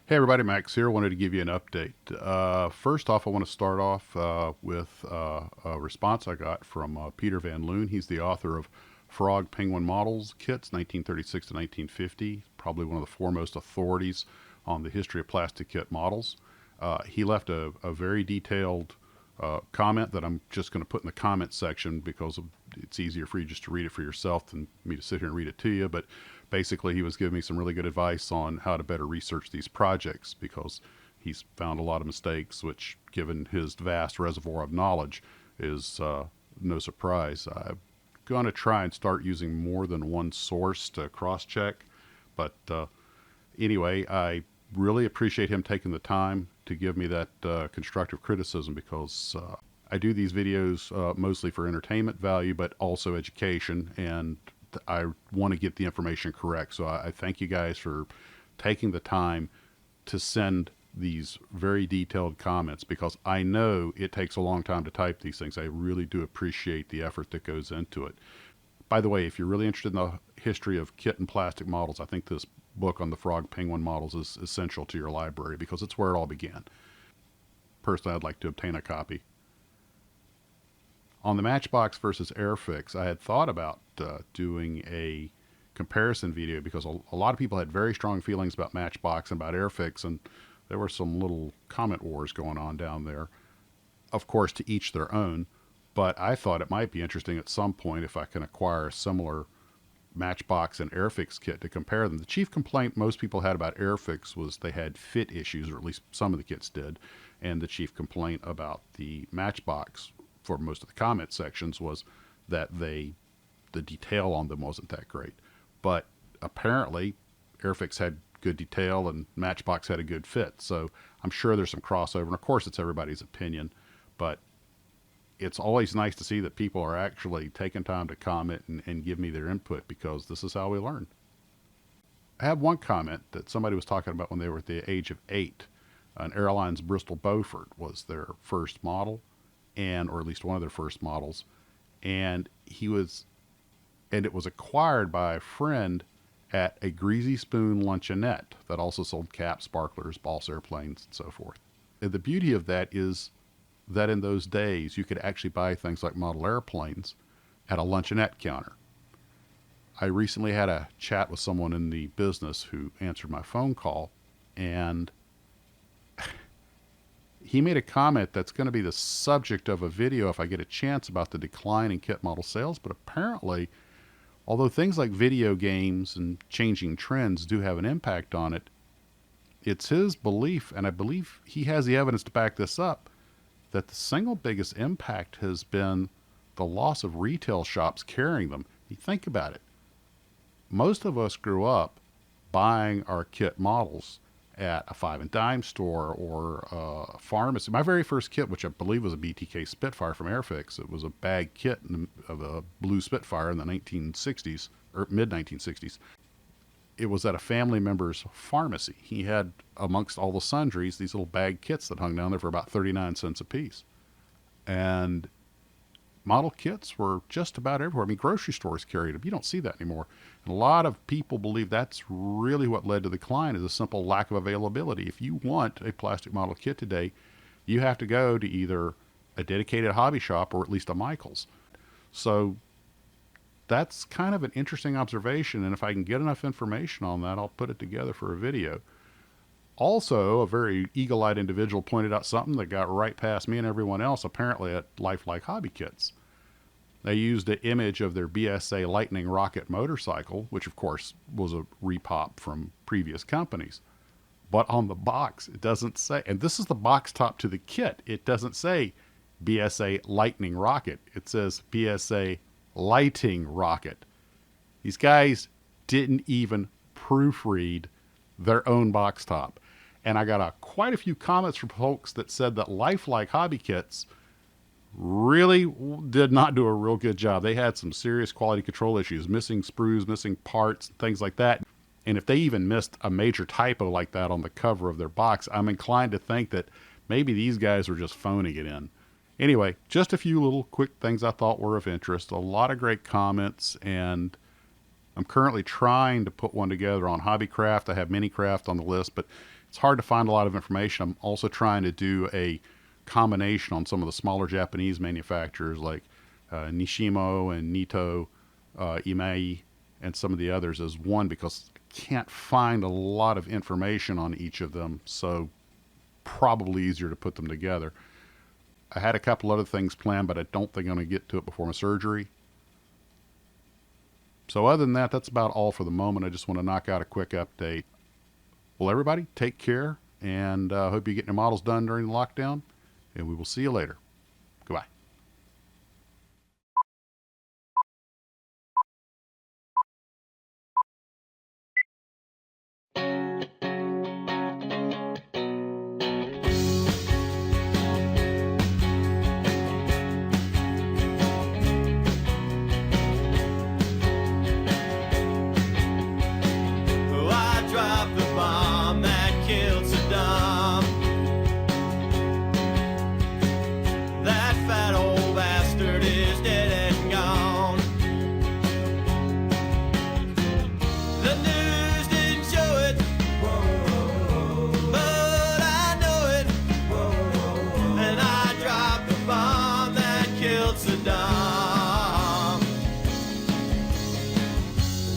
Hey everybody, Max here. Wanted to give you an update. First off, I want to start off with a response I got from Peter van Lune. He's the author of Frog Penguin Models Kits, 1936 to 1950. Probably one of the foremost authorities on the history of plastic kit models. He left a very detailed comment that I'm just going to put in the comment section because it's easier for you just to read it for yourself than me to sit here and read it to you. But basically, he was giving me some really good advice on how to better research these projects because he's found a lot of mistakes, which, given his vast reservoir of knowledge, is no surprise. I'm going to try and start using more than one source to cross-check. But anyway, I really appreciate him taking the time to give me that constructive criticism because I do these videos mostly for entertainment value, but also education, and I want to get the information correct. So I thank you guys for taking the time to send these very detailed comments because I know it takes a long time to type these things. I really do appreciate the effort that goes into it. By the way, if you're really interested in the history of kit and plastic models, I think this book on the frog penguin models is essential to your library because it's where it all began. Personally, I'd like to obtain a copy. On the Matchbox versus Airfix, I had thought about doing a comparison video because a lot of people had very strong feelings about Matchbox and about Airfix, and there were some little comment wars going on down there. Of course, to each their own, but I thought it might be interesting at some point if I can acquire a similar Matchbox and Airfix kit to compare them. The chief complaint most people had about Airfix was they had fit issues, or at least some of the kits did, and the chief complaint about the Matchbox for most of the comment sections was that the detail on them wasn't that great. But apparently Airfix had good detail and Matchbox had a good fit. So I'm sure there's some crossover. And of course it's everybody's opinion, but it's always nice to see that people are actually taking time to comment and give me their input because this is how we learn. I have one comment that somebody was talking about when they were at the age of 8. An airline's Bristol Beaufort was their first model, or at least one of their first models, and it was acquired by a friend at a Greasy Spoon luncheonette that also sold caps, sparklers, Boss airplanes, and so forth. And the beauty of that is that in those days you could actually buy things like model airplanes at a luncheonette counter. I recently had a chat with someone in the business who answered my phone call, and he made a comment that's going to be the subject of a video if I get a chance about the decline in kit model sales. But apparently, although things like video games and changing trends do have an impact on it, it's his belief, and I believe he has the evidence to back this up, that the single biggest impact has been the loss of retail shops carrying them. You think about it. Most of us grew up buying our kit models at a five and dime store or a pharmacy. My very first kit, which I believe was a BTK Spitfire from Airfix, it was a bag kit of a blue Spitfire in the 1960s, or mid-1960s. It was at a family member's pharmacy. He had, amongst all the sundries, these little bag kits that hung down there for about 39 cents a piece. And model kits were just about everywhere. I mean, grocery stores carried them. You don't see that anymore. And a lot of people believe that's really what led to the decline, is a simple lack of availability. If you want a plastic model kit today, you have to go to either a dedicated hobby shop or at least a Michael's. So that's kind of an interesting observation, and if I can get enough information on that, I'll put it together for a video. Also, a very eagle-eyed individual pointed out something that got right past me and everyone else, apparently at Lifelike Hobby Kits. They used an image of their BSA Lightning Rocket motorcycle, which of course was a repop from previous companies. But on the box, it doesn't say, and this is the box top to the kit, it doesn't say BSA Lightning Rocket. It says BSA Lighting Rocket. These guys didn't even proofread their own box top. And I got quite a few comments from folks that said that Lifelike Hobby Kits really did not do a real good job. They had some serious quality control issues, missing sprues, missing parts, things like that. And if they even missed a major typo like that on the cover of their box, I'm inclined to think that maybe these guys were just phoning it in. Anyway, just a few little quick things I thought were of interest. A lot of great comments, and I'm currently trying to put one together on Hobbycraft. I have MINICRAFT on the list, but it's hard to find a lot of information. I'm also trying to do a combination on some of the smaller Japanese manufacturers like Nishimo and Nito, Imei, and some of the others as one, because I can't find a lot of information on each of them, so probably easier to put them together. I had a couple other things planned, but I don't think I'm going to get to it before my surgery. So other than that, that's about all for the moment. I just want to knock out a quick update. Well, everybody, take care, and hope you get your models done during the lockdown, and we will see you later. Goodbye.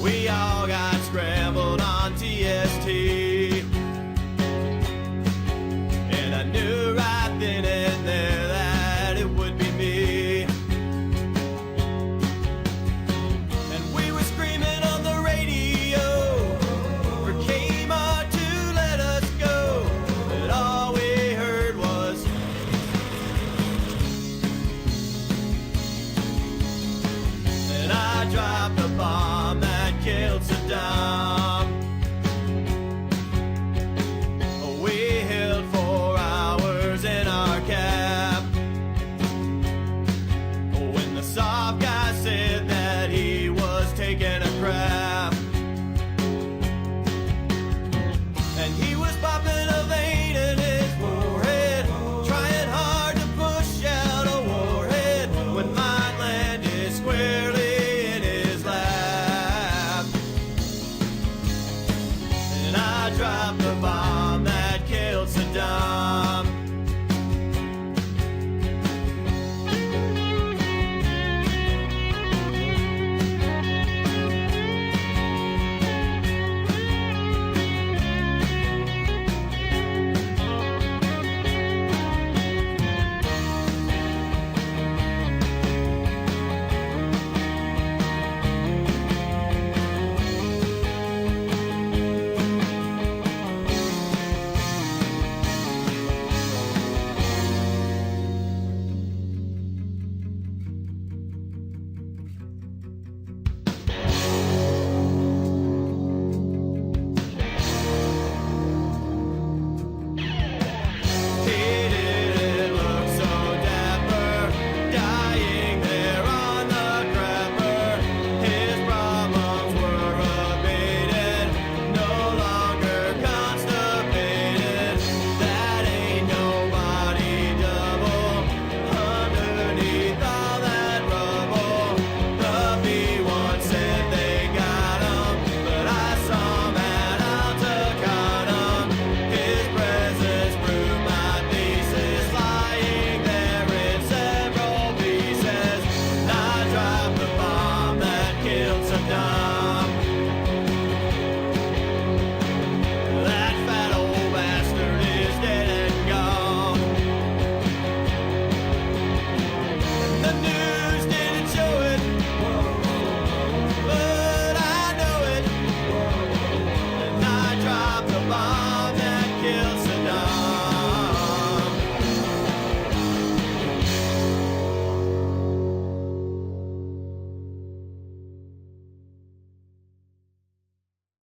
We all got scrambled on TST, and I knew right then and there that it would be me. And we were screaming on the radio for Kmart to let us go, but all we heard was, and I dropped